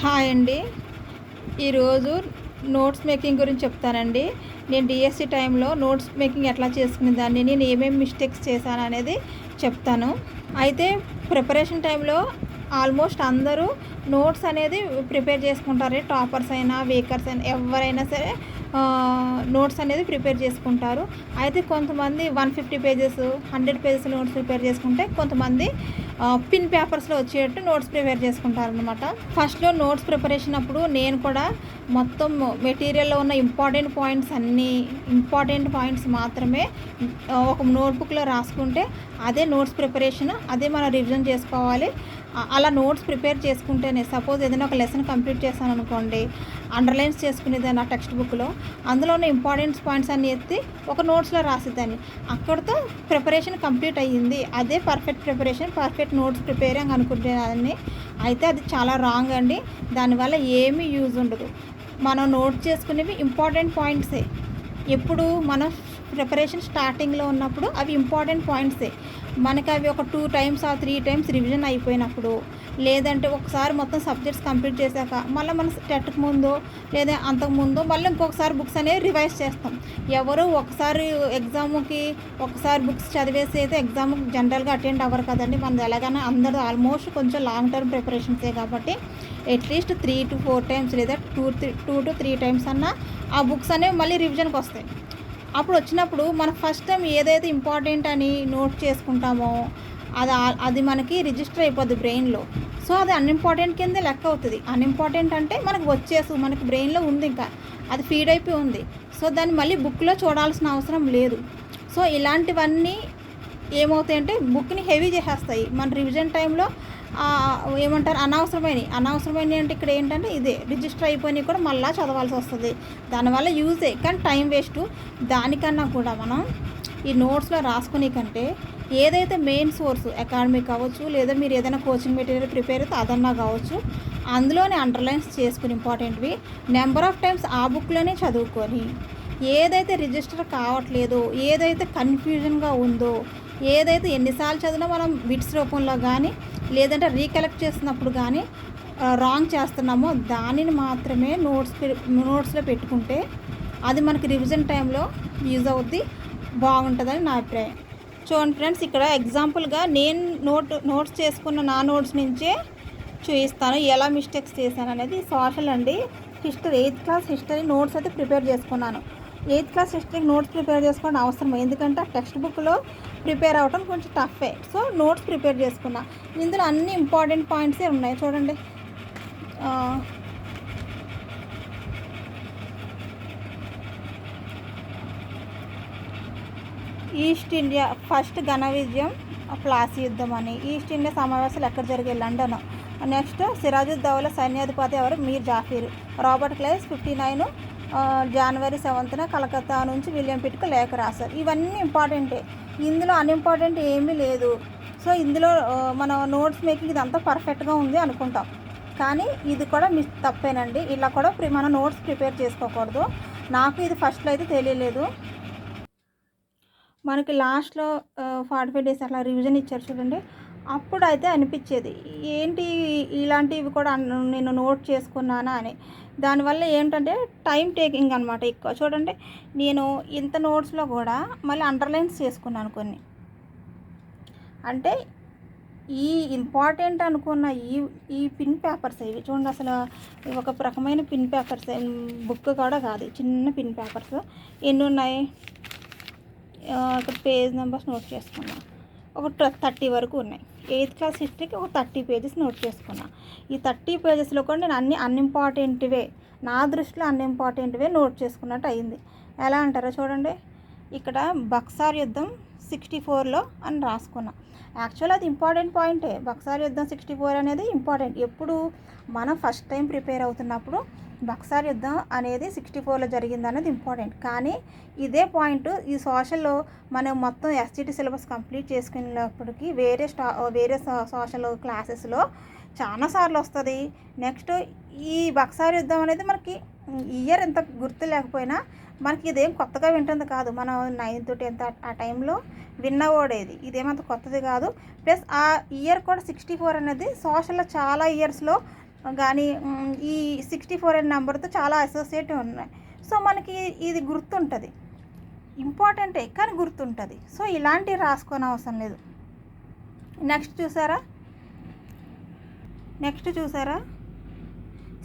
Hi అండి. ఈరోజు notes making గురించి చెప్తానండి. నేను డిఎస్సి టైంలో నోట్స్ మేకింగ్ ఎట్లా చేసుకునేదాన్ని, నేను ఏమేమి మిస్టేక్స్ చేశాను అనేది చెప్తాను. అయితే ప్రిపరేషన్ టైంలో ఆల్మోస్ట్ అందరూ నోట్స్ అనేది ప్రిపేర్ చేసుకుంటారు. టాపర్స్ అయినా వీకర్స్ అయినా ఎవరైనా సరే నోట్స్ అనేది ప్రిపేర్ చేసుకుంటారు. అయితే కొంతమంది 150 పేజెస్ 100 పేజెస్ నోట్స్ ప్రిపేర్ చేసుకుంటే, కొంతమంది పిన్ పేపర్స్లో వచ్చేటట్టు నోట్స్ ప్రిపేర్ చేసుకుంటారనమాట. ఫస్ట్లో నోట్స్ ప్రిపరేషన్ అప్పుడు నేను కూడా మొత్తం మెటీరియల్లో ఉన్న ఇంపార్టెంట్ పాయింట్స్ మాత్రమే ఒక నోట్బుక్లో రాసుకుంటే అదే నోట్స్ ప్రిపరేషన్, అదే మనం రివిజన్ చేసుకోవాలి. అలా నోట్స్ ప్రిపేర్ చేసుకుంటేనే, సపోజ్ ఏదైనా ఒక లెసన్ కంప్లీట్ చేశాను అనుకోండి, అండర్లైన్స్ చేసుకునేదాన్ని ఆ టెక్స్ట్ బుక్లో, అందులో ఉన్న ఇంపార్టెంట్ పాయింట్స్ అన్ని ఎత్తి ఒక నోట్స్లో రాసేదాన్ని. అక్కడితో ప్రిపరేషన్ కంప్లీట్ అయ్యింది. అదే perfect preparation, perfect notes preparing అనుకునేదాన్ని. అయితే అది చాలా రాంగ్ అండి. దానివల్ల ఏమీ యూజ్ ఉండదు. మనం నోట్ చేసుకునేవి ఇంపార్టెంట్ పాయింట్సే. ఎప్పుడు మనం ప్రిపరేషన్ స్టార్టింగ్లో ఉన్నప్పుడు అవి ఇంపార్టెంట్ పాయింట్సే. మనకి అవి ఒక 2 టైమ్స్ 3 టైమ్స్ రివిజన్ అయిపోయినప్పుడు, లేదంటే ఒకసారి మొత్తం సబ్జెక్ట్స్ కంప్లీట్ చేశాక మళ్ళీ మనం టెట్కి ముందో లేదా అంతకుముందో మళ్ళీ ఇంకొకసారి బుక్స్ అనేవి రివైజ్ చేస్తాం. ఎవరు ఒకసారి బుక్స్ చదివేసి అయితే ఎగ్జామ్కి జనరల్గా అటెండ్ అవ్వరు కదండి. మనది ఎలాగైనా అందరూ ఆల్మోస్ట్ కొంచెం లాంగ్ టర్మ్ ప్రిపరేషన్సే కాబట్టి అట్లీస్ట్ 3 to 4 టైమ్స్ లేదా 2 to 3 టైమ్స్ అన్నా ఆ బుక్స్ అనేవి మళ్ళీ రివిజన్కి వస్తాయి. అప్పుడు వచ్చినప్పుడు మనం ఫస్ట్ టైం ఏదైతే ఇంపార్టెంట్ అని నోట్ చేసుకుంటామో అది మనకి రిజిస్టర్ అయిపోద్ది బ్రెయిన్లో. సో అది అన్ఇంపార్టెంట్ కిందే లెక్క అవుతుంది. అన్ఇంపార్టెంట్ అంటే మనకి బ్రెయిన్లో ఉంది, ఇంకా అది ఫీడ్ అయిపోయి ఉంది. సో దాన్ని మళ్ళీ బుక్లో చూడాల్సిన అవసరం లేదు. సో ఇలాంటివన్నీ ఏమవుతాయంటే బుక్ని హెవీ చేసేస్తాయి. మన రివిజన్ టైంలో ఏమంటారు అనవసరమైన అంటే ఇక్కడ ఏంటంటే ఇదే రిజిస్టర్ అయిపోయినాయి కూడా మళ్ళీ చదవాల్సి వస్తుంది. దానివల్ల యూజే, కానీ టైం వేస్ట్. దానికన్నా కూడా మనం ఈ నోట్స్లో రాసుకునే కంటే ఏదైతే మెయిన్ సోర్స్ అకాడమిక్ కావచ్చు, లేదా మీరు ఏదైనా కోచింగ్ మెటీరియల్ ప్రిపేర్ అయితే అదన్నా కావచ్చు, అందులోనే అండర్లైన్స్ చేసుకుని ఇంపార్టెంట్వి నెంబర్ ఆఫ్ టైమ్స్ ఆ బుక్లోనే చదువుకొని, ఏదైతే రిజిస్టర్ కావట్లేదో, ఏదైతే కన్ఫ్యూజన్గా ఉందో, ఏదైతే ఎన్నిసార్లు చదివినా మనం బిట్స్ రూపంలో కానీ లేదంటే రీకలెక్ట్ చేస్తున్నప్పుడు కానీ రాంగ్ చేస్తున్నామో దానిని మాత్రమే నోట్స్లో పెట్టుకుంటే అది మనకి రివిజన్ టైంలో యూజ్ అవుద్ది, బాగుంటుందని నా అభిప్రాయం. చూడండి ఫ్రెండ్స్, ఇక్కడ ఎగ్జాంపుల్గా నేను నోట్స్ చేసుకున్న నా నోట్స్ నుంచే చూపిస్తాను ఎలా మిస్టేక్స్ చేశాను అనేది. సోషల్ అండి, history 8th class history notes అయితే ప్రిపేర్ చేసుకున్నాను. 8th క్లాస్ హిస్టరీకి నోట్స్ ప్రిపేర్ చేసుకోవడం అవసరం, ఎందుకంటే టెక్స్ట్ బుక్లో ప్రిపేర్ అవ్వడం కొంచెం టఫే. సో నోట్స్ ప్రిపేర్ చేసుకున్నా. ఇందులో అన్ని ఇంపార్టెంట్ పాయింట్సే ఉన్నాయి. చూడండి, ఈస్ట్ ఇండియా ఫస్ట్ ఘన విజయం ప్లాసీ యుద్ధం అని, ఈస్ట్ ఇండియా సమావేశాలు ఎక్కడ జరిగాయి, లండన్. నెక్స్ట్ సిరాజుద్దౌలా సైన్యాధిపతి ఎవరు, మీర్ జాఫర్. రాబర్ట్ క్లైవ్ 59 జనవరి 7న కలకత్తా నుంచి విలియం పిట్కు లేఖ రాశారు. ఇవన్నీ ఇంపార్టెంటే. ఇందులో అన్ఇంపార్టెంట్ ఏమీ లేదు. సో ఇందులో మన నోట్స్ మేకింగ్ ఇదంతా పర్ఫెక్ట్గా ఉంది అనుకుంటాం, కానీ ఇది కూడా తప్పేనండి. ఇలా కూడా మన నోట్స్ ప్రిపేర్ చేసుకోకూడదు. నాకు ఇది ఫస్ట్లో అయితే తెలియలేదు. మనకి లాస్ట్లో 45 డేస్ అట్లా రివిజన్ ఇచ్చారు చూడండి, అప్పుడు అయితే అనిపించేది ఏంటి ఇలాంటివి కూడా నేను నోట్ చేసుకున్నానా అని. దానివల్ల ఏంటంటే టైం టేకింగ్ అనమాట ఎక్కువ. చూడండి, నేను ఇంత నోట్స్లో కూడా మళ్ళీ అండర్లైన్స్ చేసుకున్నాను కొన్ని. అంటే ఈ ఇంపార్టెంట్ అనుకున్న ఈ పిన్ పేపర్స్ ఇవి చూడండి, అసలు ఇవి ఒక రకమైన పిన్ పేపర్స్, బుక్ కూడా కాదు, చిన్న పిన్ పేపర్స్. ఎన్ని ఉన్నాయి, ఇక్కడ పేజ్ నెంబర్స్ నోట్ చేసుకున్నా, ఒక 30 వరకు ఉన్నాయి. 8th క్లాస్ హిస్టరీకి ఒక 30 పేజెస్ నోట్ చేసుకున్నా. ఈ 30 పేజెస్లో కూడా నేను అన్ని అన్ఇంపార్టెంట్వే, నా దృష్టిలో అన్ఇంపార్టెంట్వే నోట్ చేసుకున్నట్టు అయింది. ఎలా అంటారో చూడండి, ఇక్కడ బక్సార్ యుద్ధం 64లో అని రాసుకున్నా. యాక్చువల్ అది ఇంపార్టెంట్ పాయింటే. బక్సార్ యుద్ధం 64 అనేది ఇంపార్టెంట్. ఎప్పుడు మనం ఫస్ట్ టైం ప్రిపేర్ అవుతున్నప్పుడు బక్సార్ యుద్ధం అనేది 64లో జరిగింది అనేది ఇంపార్టెంట్. కానీ ఇదే పాయింట్ ఈ సోషల్లో మనం మొత్తం ఎస్జిటి సిలబస్ కంప్లీట్ చేసుకునేటప్పటికి వేరే సోషల్ క్లాసెస్లో చాలాసార్లు వస్తుంది. నెక్స్ట్ ఈ బక్సార్ యుద్ధం అనేది మనకి ఇయర్ ఎంత గుర్తు లేకపోయినా మనకి ఇదేం కొత్తగా వింటుంది కాదు. మనం 9th 10th ఆ టైంలో విన్నవాడేది, ఇదేమంత కొత్తది కాదు. ప్లస్ ఆ ఇయర్ కూడా 64 అనేది సోషల్లో చాలా ఇయర్స్లో కానీ ఈ 64 అనే నెంబర్తో చాలా అసోసియేటివ్ ఉన్నాయి. సో మనకి ఇది గుర్తుంటుంది, ఇంపార్టెంటే కానీ గుర్తుంటుంది. సో ఇలాంటివి రాసుకోని అవసరం లేదు. నెక్స్ట్ చూసారా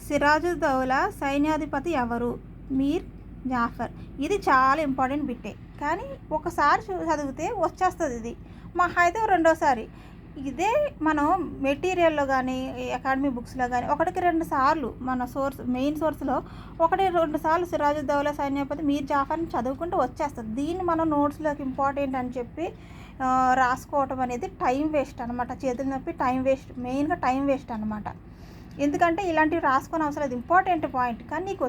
సిరాజుద్దౌలా సైన్యాధిపతి ఎవరు? మీర్ జాఫర్. ఇది చాలా ఇంపార్టెంట్ బిట్టే, కానీ ఒకసారి చదివితే వచ్చేస్తుంది. ఇది మహా అయితే రెండోసారి. ఇదే మనం మెటీరియల్లో కానీ అకాడమీ బుక్స్లో కానీ 1-2 సార్లు మన మెయిన్ సోర్స్లో 1-2 సార్లు సిరాజుద్దౌలా సైన్యాధిపతి మీర్ జాఫర్ని చదువుకుంటూ వచ్చేస్తుంది. దీన్ని మనం నోట్స్లోకి ఇంపార్టెంట్ అని చెప్పి రాసుకోవటం అనేది టైం వేస్ట్ అనమాట. చేతులు నొప్పి, టైం వేస్ట్, మెయిన్గా టైం వేస్ట్ అనమాట. ఎందుకంటే ఇలాంటివి రాసుకొని అవసరం లేదు, ఇంపార్టెంట్ పాయింట్. కానీ నీకు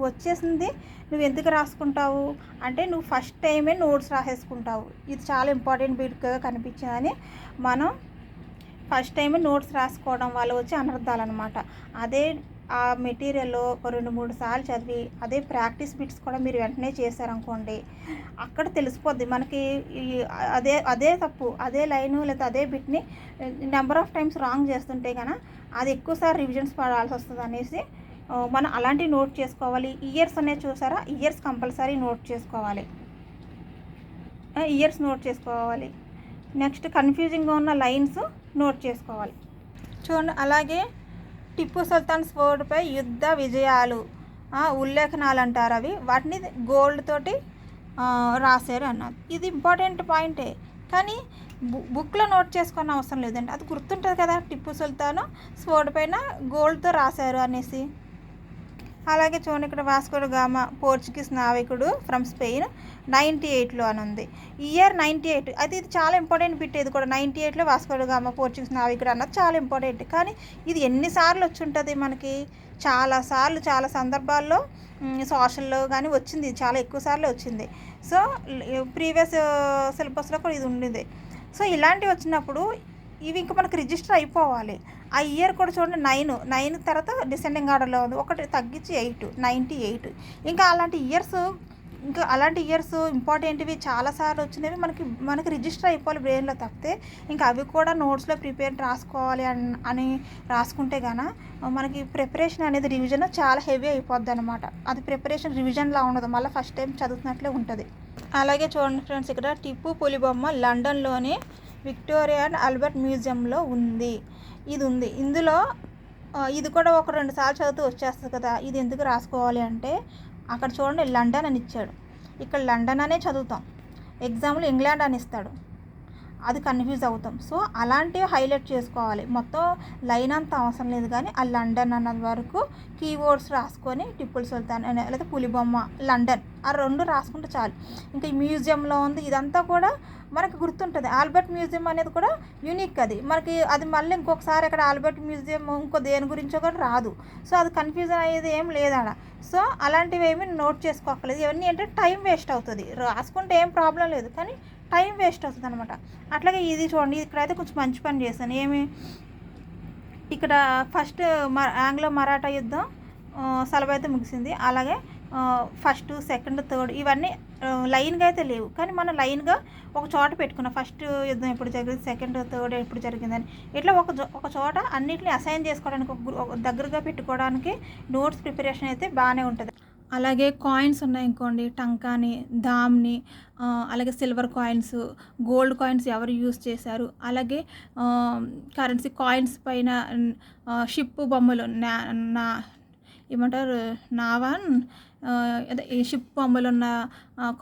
వచ్చేసింది నువ్వు ఎందుకు రాసుకుంటావు అంటే నువ్వు ఫస్ట్ టైమే నోట్స్ రాసేసుకుంటావు. ఇది చాలా ఇంపార్టెంట్ బిట్గా కనిపించిందని మనం ఫస్ట్ టైమే నోట్స్ రాసుకోవడం వల్ల వచ్చే అనర్థాలు అనమాట. అదే ఆ మెటీరియల్లో ఒక 2-3 సార్లు చదివి అదే ప్రాక్టీస్ బిట్స్ కూడా మీరు వెంటనే చేశారనుకోండి, అక్కడ తెలిసిపోద్ది మనకి అదే తప్పు, అదే లైను లేదా అదే బిట్ని నెంబర్ ఆఫ్ టైమ్స్ రాంగ్ చేస్తుంటే కనుక అది ఎక్కువసారి రివిజన్స్ పడాల్సి వస్తుంది అనేసి మనం అలాంటివి నోట్ చేసుకోవాలి. ఇయర్స్ అనేది చూసారా, ఇయర్స్ కంపల్సరీ నోట్ చేసుకోవాలి. నెక్స్ట్ కన్ఫ్యూజింగ్గా ఉన్న లైన్స్ నోట్ చేసుకోవాలి. చూడండి, అలాగే టిప్పు సుల్తాన్ ఫోర్ట్పై యుద్ధ విజయాలు ఉల్లేఖనాలు అంటారు, అవి వాటిని గోల్డ్ తోటి రాశారు అన్నారు. ఇది ఇంపార్టెంట్ పాయింటే, కానీ బుక్లో నోట్ చేసుకున్న అవసరం లేదండి, అది గుర్తుంటుంది కదా. టిప్పు సుల్తాన్ ఫోర్ట్ పైన గోల్డ్తో రాశారు అనేసి. అలాగే చూడండి, ఇక్కడ వాస్కో డ గామా పోర్చుగీస్ నావికుడు ఫ్రమ్ స్పెయిన్ 98లో అని ఉంది. ఇయర్ 98. అయితే ఇది చాలా ఇంపార్టెంట్ బిట్. ఇది కూడా 98లో వాస్కో డ గామా పోర్చుగీస్ నావికుడు అన్నది చాలా ఇంపార్టెంట్. కానీ ఇది ఎన్నిసార్లు వచ్చి ఉంటుంది మనకి? చాలాసార్లు, చాలా సందర్భాల్లో సోషల్లో కానీ వచ్చింది, చాలా ఎక్కువ సార్లు వచ్చింది. సో ప్రీవియస్ సిలబస్లో కూడా ఇది ఉండేది. సో ఇలాంటివి వచ్చినప్పుడు ఇవి ఇంకా మనకు రిజిస్టర్ అయిపోవాలి. ఆ ఇయర్ కూడా చూడండి, 9 తర్వాత డిసెండింగ్ ఆర్డర్లో ఉంది, ఒకటి తగ్గించి 98. ఇంకా అలాంటి ఇయర్స్ ఇంపార్టెంట్వి చాలాసార్లు వచ్చినవి మనకి రిజిస్టర్ అయిపోవాలి బ్రెయిన్లో. తప్పితే ఇంకా అవి కూడా నోట్స్లో రాసుకోవాలి అని రాసుకుంటే గాన మనకి ప్రిపరేషన్ అనేది రివిజన్ చాలా హెవీ అయిపోద్ది అనమాట. అది ప్రిపరేషన్ రివిజన్లా ఉండదు, మళ్ళీ ఫస్ట్ టైం చదువుతున్నట్లే ఉంటుంది. అలాగే చూడండి ఫ్రెండ్స్, ఇక్కడ టిప్పు పులి బొమ్మ లండన్లోని విక్టోరియా అండ్ ఆల్బర్ట్ మ్యూజియంలో ఉంది. ఇందులో ఇది కూడా 1-2 సార్లు చదివితే వచ్చేస్తుంది కదా. ఇది ఎందుకు రాసుకోవాలి అంటే అక్కడ చూడండి లండన్ అని ఇచ్చాడు, ఇక్కడ లండన్ అనే చదువుతాం, ఎగ్జామ్లో ఇంగ్లాండ్ అని ఇస్తాడు, అది కన్ఫ్యూజ్ అవుతాం. సో అలాంటివి హైలైట్ చేసుకోవాలి. మొత్తం లైన్ అంతా అవసరం లేదు, కానీ ఆ లండన్ అన్నది వరకు కీవర్డ్స్ రాసుకొని టిప్పు సుల్తాన్ లేదా పులిబొమ్మ లండన్ ఆ 2 రాసుకుంటే చాలు. ఇంకా ఈ మ్యూజియంలో ఉంది, ఇదంతా కూడా మనకు గుర్తుంటుంది. ఆల్బర్ట్ మ్యూజియం అనేది కూడా యూనిక్, అది మళ్ళీ ఇంకొకసారి అక్కడ ఆల్బర్ట్ మ్యూజియం ఇంకో దేని గురించో కూడా రాదు. సో అది కన్ఫ్యూజన్ అయ్యేది ఏం లేదడ. సో అలాంటివి ఏమీ నోట్ చేసుకోక్కర్లేదు. ఇవన్నీ ఏంటంటే టైం వేస్ట్ అవుతుంది. రాసుకుంటే ఏం ప్రాబ్లం లేదు, కానీ టైం వేస్ట్ అవుతుంది అనమాట. అట్లాగే ఇది చూడండి, ఇక్కడైతే కొంచెం మంచి పని చేశాను. ఇక్కడ ఫస్ట్ ఆంగ్లో మరాఠా యుద్ధం సలభ అయితే ముగిసింది. అలాగే ఫస్ట్, సెకండ్, థర్డ్ ఇవన్నీ లైన్గా అయితే లేవు, కానీ మనం లైన్గా ఒక చోట పెట్టుకున్నాం. ఫస్ట్ యుద్ధం ఎప్పుడు జరిగింది, సెకండ్, థర్డ్ ఎప్పుడు జరిగిందని ఇట్లా ఒక చోట అన్నిటిని అసైన్ చేసుకోవడానికి దగ్గరగా పెట్టుకోవడానికి నోట్స్ ప్రిపరేషన్ అయితే బాగానే ఉంటుంది. అలాగే కాయిన్స్ ఉన్నాయనుకోండి, టంకాని, దామ్ని, అలాగే సిల్వర్ కాయిన్స్, గోల్డ్ కాయిన్స్ ఎవరు యూజ్ చేశారు, అలాగే కరెన్సీ కాయిన్స్ పైన షిప్ బొమ్మలు ఏమంటారు నావాన్ అదే ఈ షిప్ బొమ్మలు ఉన్న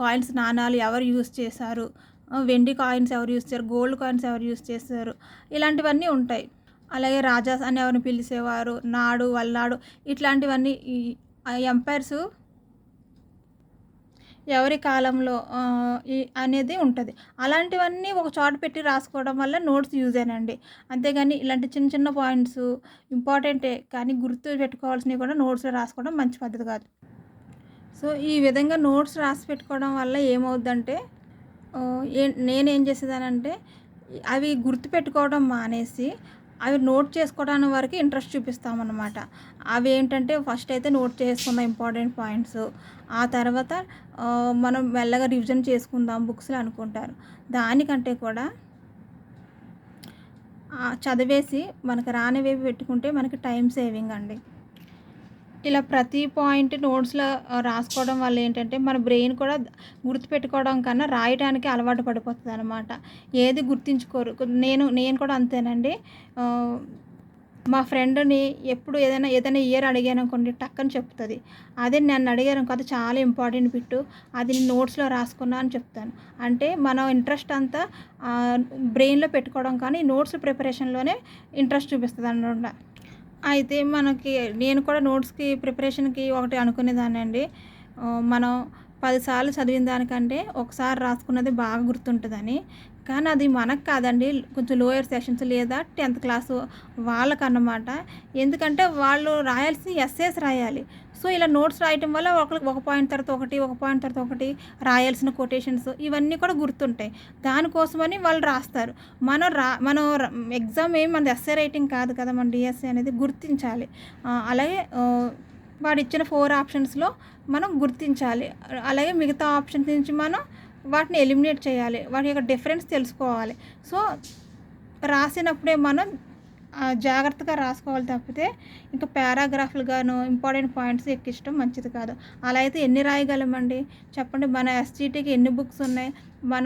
కాయిన్స్, నాణాలు ఎవరు యూజ్ చేశారు, వెండి కాయిన్స్ ఎవరు యూజ్ చేశారు, గోల్డ్ కాయిన్స్ ఎవరు యూజ్ చేశారు, ఇలాంటివన్నీ ఉంటాయి. అలాగే రాజాస్ అని ఎవరిని పిలిచేవారు, నాడు, వల్లాడు, ఇట్లాంటివన్నీ ఈ ఎంపైర్స్ ఎవరి కాలంలో అనేది ఉంటుంది. అలాంటివన్నీ ఒక చోట పెట్టి రాసుకోవడం వల్ల నోట్స్ యూజ్ అయినండి. అంతేగాని ఇలాంటి చిన్న చిన్న పాయింట్స్ ఇంపార్టెంటే, కానీ గుర్తు పెట్టుకోవాల్సినవి కూడా నోట్స్లో రాసుకోవడం మంచి పద్ధతి కాదు. సో ఈ విధంగా నోట్స్ రాసి పెట్టుకోవడం వల్ల ఏమవుద్దంటే నేనేం చేసేదానంటే అవి గుర్తుపెట్టుకోవడం మానేసి అవి నోట్ చేసుకోవడానికి వరకు ఇంట్రెస్ట్ చూపిస్తామన్నమాట. అవి ఏంటంటే ఫస్ట్ అయితే నోట్ చేసుకున్న ఇంపార్టెంట్ పాయింట్స్, ఆ తర్వాత మనం మెల్లగా రివిజన్ చేసుకుందాం బుక్స్లో అనుకుంటారు. దానికంటే కూడా చదివేసి మనకు రానివేవి పెట్టుకుంటే మనకి టైం సేవింగ్ అండి. ఇలా ప్రతి పాయింట్ నోట్స్‌లో రాసుకోవడం వల్ల ఏంటంటే, మన బ్రెయిన్ కూడా గుర్తుపెట్టుకోవడం కన్నా రాయటానికి అలవాటు పడిపోతదనమాట. ఏది గుర్తుంచుకోరు. నేను కూడా అంతేనండి. ఆహ్, మా ఫ్రెండ్‌ని ఎప్పుడు ఏదైనా ఇయర్ అడిగాననుకోండి టక్కని చెప్తది. అదే నన్ను అడిగారనుకో అది చాలా ఇంపార్టెంట్ బిట్టు, అది నేను నోట్స్‌లో రాసుకున్నా అని చెప్తాను. అంటే మనం ఇంట్రెస్ట్ అంతా ఆహ్, బ్రెయిన్‌లో పెట్టుకోవడం కానీ, నోట్స్ ప్రిపరేషన్‌లోనే ఇంట్రెస్ట్ చూపిస్తదనమాట. అయితే నేను కూడా నోట్స్‌కి ప్రిపరేషన్‌కి ఒకటి అనుకునేదాన్నండి. మనం 10 సార్లు చదివిన దానికంటే ఒకసారి రాసుకున్నది బాగా గుర్తుంటదని. కానీ అది మనకు కాదండి. కొంచెం లోయర్ సెక్షన్స్ లేదా 10థ్ క్లాసు వాళ్ళకన్నమాట. ఎందుకంటే వాళ్ళు రాయాల్సిన ఎస్సేస్ రాయాలి. సో, ఇలా నోట్స్ రాయటం వల్ల ఒకళ్ళకి ఒక పాయింట్ తర్వాత ఒకటి, ఒక పాయింట్ తర్వాత ఒకటి రాయాల్సిన కొటేషన్స్ ఇవన్నీ కూడా గుర్తుంటాయి. దానికోసమని వాళ్ళు రాస్తారు. మనం ఎగ్జామ్ మనది ఎస్సే రైటింగ్ కాదు కదా! మన డీఎస్సీ అనేది గుర్తించాలి. అలాగే వాడిచ్చిన 4 ఆప్షన్స్‌లో మనం గుర్తించాలి. అలాగే మిగతా ఆప్షన్స్ నుంచి మనం వాటిని ఎలిమినేట్ చేయాలి. వాటి యొక్క డిఫరెన్స్ తెలుసుకోవాలి. సో, రాసినప్పుడే మనం జాగ్రత్తగా రాసుకోవాలి తప్పితే ఇంకా పారాగ్రాఫ్‌లుగాను ఇంపార్టెంట్ పాయింట్స్ ఎక్కించడం మంచిది కాదు. అలా అయితే ఎన్ని రాయగలమండి? చెప్పండి. మన ఎస్‌జీటీకి ఎన్ని బుక్స్ ఉన్నాయి? మన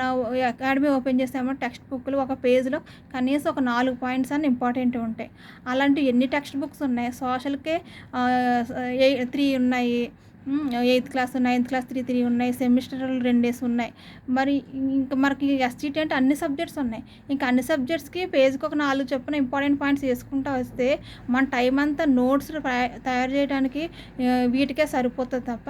అకాడమీ ఓపెన్ చేసామో టెక్స్ట్ బుక్‌లు ఒక పేజ్‌లో కనీసం ఒక 4 పాయింట్స్ అన్న ఇంపార్టెంట్‌వి ఉంటాయి. అలాంటివి ఎన్ని టెక్స్ట్ బుక్స్ ఉన్నాయి? సోషల్‌కే 3 ఉన్నాయి. ఎయిత్ క్లాస్, నైన్త్ క్లాస్ 3 ఉన్నాయి. సెమిస్టర్‌లు 2 ఉన్నాయి. మరి ఇంక మనకి ఎస్‌జీటీ అంటే అన్ని సబ్జెక్ట్స్ ఉన్నాయి. ఇంకా అన్ని సబ్జెక్ట్స్‌కి పేజ్‌కి ఒక 4 చొప్పున ఇంపార్టెంట్ పాయింట్స్ వేసుకుంటా వస్తే మన టైం అంతా నోట్స్ తయారు చేయడానికి వీటికే సరిపోతది తప్ప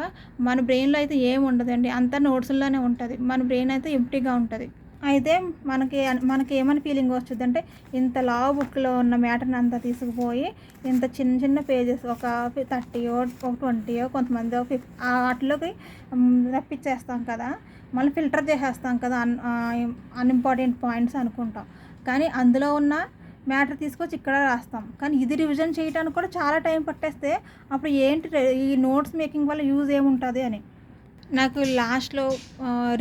మన బ్రెయిన్‌లో అయితే ఏమి ఉండదండి. అంతా నోట్స్‌ల్లోనే ఉంటది. మన బ్రెయిన్ అయితే ఎంప్టీగా ఉంటది. అయితే మనకేమని ఫీలింగ్ వచ్చుద్దంటే, ఇంత లావు బుక్‌లో ఉన్న మ్యాటర్‌ని అంతా తీసుకుపోయి, ఇంత చిన్న చిన్న పేజెస్ ఒక 30యో, ఒక 20యో కొంతమందో ఆటిలోకి రప్పించేస్తాం కదా! మళ్ళీ ఫిల్టర్ చేసేస్తాం కదా! అన్‌ఇంపార్టెంట్ పాయింట్స్ అనుకుంటాం. కానీ అందులో ఉన్న మ్యాటర్ తీసుకొచ్చి ఇక్కడ రాస్తాం. కానీ ఇది రివిజన్ చేయడానికి కూడా చాలా టైం పట్టేస్తే, అప్పుడు ఈ నోట్స్ మేకింగ్ వల్ల యూజ్ ఏముంటది అని. నాకు లాస్ట్‌లో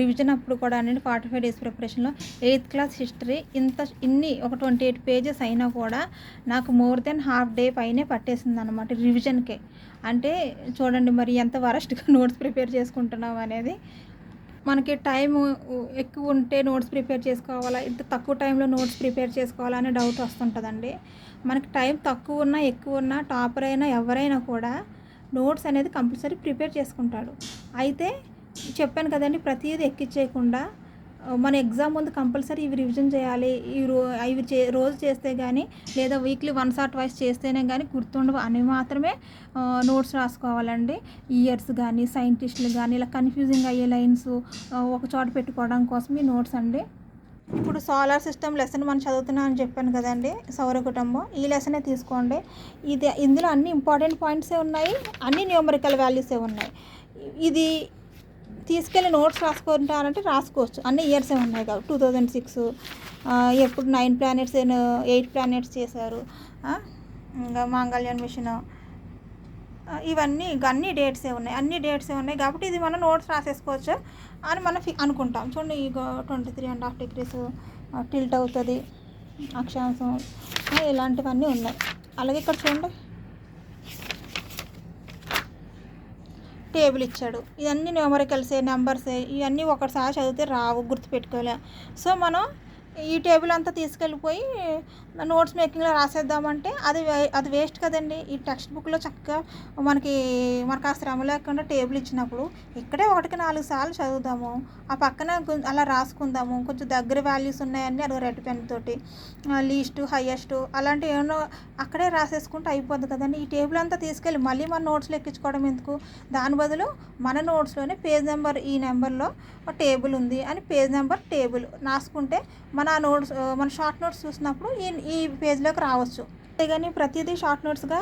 రివిజన్ అప్పుడు కూడా అండి 45 డేస్ ప్రిపరేషన్‌లో ఎయిత్ క్లాస్ హిస్టరీ ఒక 28 పేజెస్ అయినా కూడా నాకు మోర్ దెన్ హాఫ్ డే పైనే పట్టేసిందనమాట రివిజన్‌కే. అంటే చూడండి మరి ఎంత వరస్ట్‌గా నోట్స్ ప్రిపేర్ చేసుకుంటున్నాం అనేది. మనకి టైము ఎక్కువ ఉంటే నోట్స్ ప్రిపేర్ చేసుకోవాలా? ఇంత తక్కువ టైంలో నోట్స్ ప్రిపేర్ చేసుకోవాలా? అనే డౌట్ వస్తుంటదండి. మనకి టైం తక్కువ ఉన్నా, ఎక్కువ ఉన్నా టాపర్ అయినా ఎవరైనా కూడా నోట్స్ అనేది కంపల్సరీ ప్రిపేర్ చేసుకుంటాడు. అయితే చెప్పాను కదండీ! ప్రతీది ఎక్కించేయకుండా మన ఎగ్జామ్ ముందు కంపల్సరీ ఇవి రివిజన్ చేయాలి. ఇవి రోజు చేస్తే గానీ లేదా వీక్లీ వన్స్ ఆర్ ట్వైస్ చేస్తేనే గానీ గుర్తుండవు అని మాత్రమే నోట్స్ రాసుకోవాలండి. ఇయర్స్ గానీ, సైంటిస్టులు గానీ ఇలా కన్‌ఫ్యూజింగ్ అయ్యే లైన్స్ ఒక చోట పెట్టుకోవడం కోసం ఈ నోట్స్ అండి. ఇప్పుడు సోలార్ సిస్టమ్ లెసన్ మనం చదువుతున్నాం అని చెప్పాను కదండీ! సౌర కుటుంబం. ఈ లెసనే తీసుకోండి. ఇందులో అన్ని ఇంపార్టెంట్ పాయింట్సే ఉన్నాయి. అన్ని న్యూమరికల్ వాల్యూసే ఉన్నాయి. ఇది తీసుకెళ్ళి నోట్స్ రాసుకుంటారంటే రాసుకోవచ్చు. అన్ని ఇయర్సే ఉన్నాయి కాబట్టి 2006 ఎప్పుడు 9 ప్లానెట్స్ 8 ప్లానెట్స్ చేశారు. ఇంకా మంగళయాన్ మిషన్ ఇవన్నీ అన్ని డేట్సే ఉన్నాయి. అన్ని డేట్సే ఉన్నాయి కాబట్టి ఇది మనం నోట్స్ రాసేసుకోవచ్చు అని మనం అనుకుంటాం. చూడండి 23.5 degrees టిల్ట్ అవుతుంది అక్షాంశం ఇలాంటివన్నీ ఉన్నాయి. అలాగే ఇక్కడ చూడండి టేబుల్ ఇచ్చాడు. ఇవన్నీ న్యూమరికల్సే, నెంబర్సే. ఇవన్నీ ఒకసారి చదివితే రావు, గుర్తుపెట్టుకోలేం. సో మనం ఈ టేబుల్ అంతా తీసుకెళ్ళిపోయి నోట్స్ మేకింగ్లో రాసేద్దామంటే అది వేస్ట్ కదండి. ఈ టెక్స్ట్ బుక్లో చక్కగా మనకు ఆ శ్రమ లేకుండా టేబుల్ ఇచ్చినప్పుడు ఇక్కడే 1కి 4 సార్లు చదువుదాము. ఆ పక్కన అలా రాసుకుందాము. కొంచెం దగ్గర వాల్యూస్ ఉన్నాయని అది రెడ్ పెన్ తోటి లీస్ట్, హైయెస్ట్ అలాంటివి ఏమన్నా అక్కడే రాసేసుకుంటే అయిపోద్ది కదండి. ఈ టేబుల్ అంతా తీసుకెళ్ళి మళ్ళీ మన నోట్స్లో ఎక్కించుకోవడం ఎందుకు? దాని బదులు మన నోట్స్లోనే పేజ్ నెంబర్ ఈ నెంబర్లో టేబుల్ ఉంది అని పేజ్ నెంబర్ టేబుల్ రాసుకుంటే మన షార్ట్ నోట్స్ చూసినప్పుడు ఈ పేజ్లోకి రావచ్చు. అంతేగాని ప్రతిదీ షార్ట్ నోట్స్గా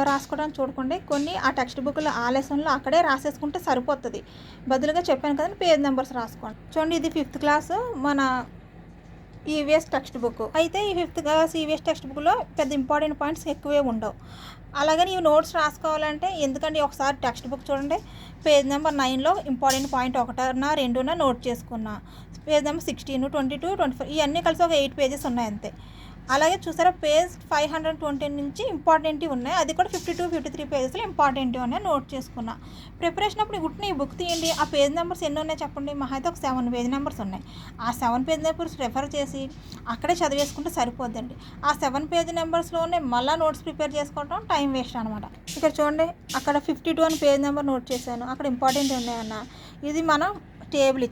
రాసుకోవడానికి చూడకండి. కొన్ని ఆ టెక్స్ట్ బుక్లో ఆ లెసన్లో అక్కడే రాసేసుకుంటే సరిపోతుంది. బదులుగా చెప్పాను కదండి పేజ్ నెంబర్స్ రాసుకోండి. చూడండి ఇది 5th క్లాసు మన ఈవీఎస్ టెక్స్ట్ బుక్. అయితే ఈ 5th క్లాస్ ఈవీఎస్ టెక్స్ట్ బుక్లో పెద్ద ఇంపార్టెంట్ పాయింట్స్ ఎక్కువే ఉండవు. అలాగని ఇవి నోట్స్ రాసుకోవాలంటే ఎందుకంటే ఒకసారి టెక్స్ట్ బుక్ చూడండి. పేజ్ నెంబర్ 9లో ఇంపార్టెంట్ పాయింట్ 1 2 నోట్ చేసుకున్నా. పేజ్ నెంబర్ 16, 22, 24 ఇవన్నీ కలిసి ఒక 8 పేజెస్ ఉన్నాయి అంతే. అలాగే చూసారా పేజ్ 520 నుంచి ఇంపార్టెంట్వి ఉన్నాయి, అది కూడా 52-53 పేజెస్లో ఇంపార్టెంట్వి ఉన్నాయి, నోట్ చేసుకున్నా. ప్రిపరేషన్ అప్పుడు గుట్టిన ఈ బుక్ తీయండి, ఆ పేజ్ నెంబర్స్ ఎన్ని ఉన్నాయి చెప్పండి, మహా అయితే ఒక 7 పేజ్ నెంబర్స్ ఉన్నాయి. ఆ 7 పేజ్ నెంబర్స్ రెఫర్ చేసి అక్కడే చదివేసుకుంటే సరిపోద్దండి. ఆ 7 పేజ్ నెంబర్స్లోనే మళ్ళీ నోట్స్ ప్రిపేర్ చేసుకోవడం టైం వేస్ట్ అనమాట. ఇక్కడ చూడండి, అక్కడ 52 అని పేజ్ నెంబర్ నోట్ చేశాను, అక్కడ ఇంపార్టెంట్ ఉన్నాయన్న. ఇది మనం టేబుల్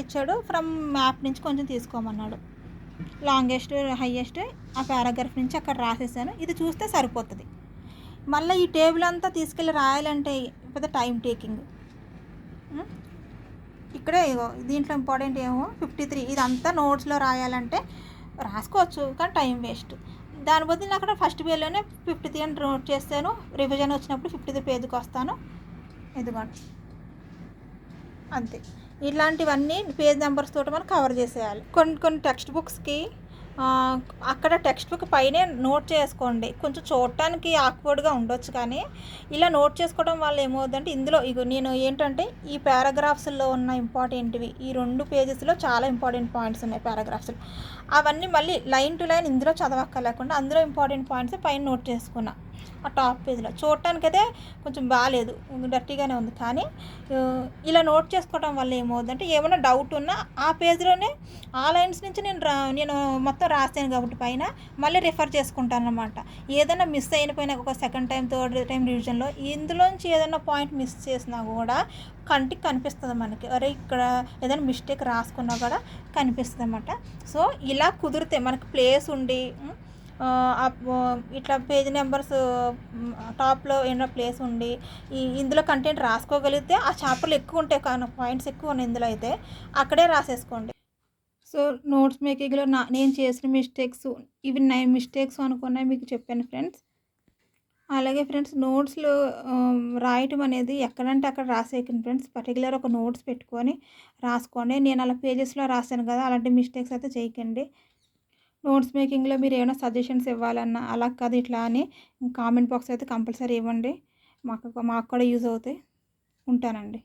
ఇచ్చాడు ఫ్రమ్ మ్యాప్ నుంచి కొంచెం తీసుకోమన్నాడు, లాంగెస్ట్ హైయెస్ట్ ఆ పారాగ్రాఫ్ నుంచి అక్కడ రాసేసాను. ఇది చూస్తే సరిపోతుంది. మళ్ళీ ఈ టేబుల్ అంతా తీసుకెళ్ళి రాయాలంటే పెద్ద టైం టేకింగ్. ఇక్కడే దీంట్లో ఇంపార్టెంట్ ఏమో 53, ఇదంతా నోట్స్లో రాయాలంటే రాసుకోవచ్చు కానీ టైం వేస్ట్. దాని బదులు అక్కడ ఫస్ట్ పేజ్లోనే 53 అని నోట్ చేస్తాను, రివిజన్ వచ్చినప్పుడు 53 పేజ్కి వస్తాను. ఇదిగోండి అంతే. ఇలాంటివన్నీ పేజ్ నెంబర్స్ తోటి మనం కవర్ చేసేయాలి. కొన్ని టెక్స్ట్ బుక్స్కి అక్కడ టెక్స్ట్ బుక్ పైనే నోట్ చేసుకోండి, కొంచెం చూడటానికి ఆక్వర్డ్గా ఉండొచ్చు, కానీ ఇలా నోట్ చేసుకోవడం వల్ల ఏమవుతుందంటే ఇందులో నేను ఏంటంటే ఈ పారాగ్రాఫ్స్లో ఉన్న ఇంపార్టెంట్వి, ఈ 2 పేజెస్లో చాలా ఇంపార్టెంట్ పాయింట్స్ ఉన్నాయి పారాగ్రాఫ్స్లో, అవన్నీ మళ్ళీ లైన్ టు లైన్ ఇందులో చదవక్కర్లేకుండా అందులో ఇంపార్టెంట్ పాయింట్స్ పైన నోట్ చేసుకున్నా. ఆ టాప్ పేజ్లో చూడటానికైతే కొంచెం బాగాలేదు, డర్టీగానే ఉంది, కానీ ఇలా నోట్ చేసుకోవడం వల్ల ఏమవుతుందంటే ఏమైనా డౌట్ ఉన్నా ఆ పేజ్లోనే ఆ లైన్స్ నుంచి నేను మొత్తం రాస్తాను కాబట్టి పైన మళ్ళీ రిఫర్ చేసుకుంటాను అనమాట. ఏదైనా మిస్ అయిపోయినా ఒక సెకండ్ టైం థర్డ్ టైం రివిజన్లో ఇందులోంచి ఏదైనా పాయింట్ మిస్ చేసినా కూడా కంటికి కనిపిస్తుంది మనకి, అరే ఇక్కడ ఏదైనా మిస్టేక్ రాసుకున్నా కూడా కనిపిస్తుంది అన్నమాట. సో ఇలా కుదిరితే మనకి ప్లేస్ ఉండి ఇట్లా పేజ్ నెంబర్స్ టాప్లో ఏమైనా ప్లేస్ ఉండి ఇందులో కంటెంట్ రాసుకోగలిగితే ఆ చాప్టర్లు ఎక్కువ ఉంటాయి, కానీ పాయింట్స్ ఎక్కువ ఉన్నాయి ఇందులో అయితే అక్కడే రాసేసుకోండి. సో నోట్స్ మేకింగ్లో నేను చేసిన మిస్టేక్స్ ఇవి 9 మిస్టేక్స్ అనుకున్నాయి మీకు చెప్పాను ఫ్రెండ్స్. అలాగే ఫ్రెండ్స్ నోట్స్లో రాయటం అనేది ఎక్కడంటే అక్కడ రాసేయకండి ఫ్రెండ్స్, పర్టికులర్ ఒక నోట్స్ పెట్టుకొని రాసుకోండి. నేను అలా పేజెస్లో రాశాను కదా, అలాంటి మిస్టేక్స్ అయితే చేయకండి. నోట్స్ మేకింగ్లో మీరు ఏమైనా సజెషన్స్ ఇవ్వాలన్నా అలా కాదు ఇట్లా అని కామెంట్ బాక్స్ అయితే కంపల్సరీ ఇవ్వండి, మాకు కూడా యూజ్ అవుతాయి. ఉంటానండి.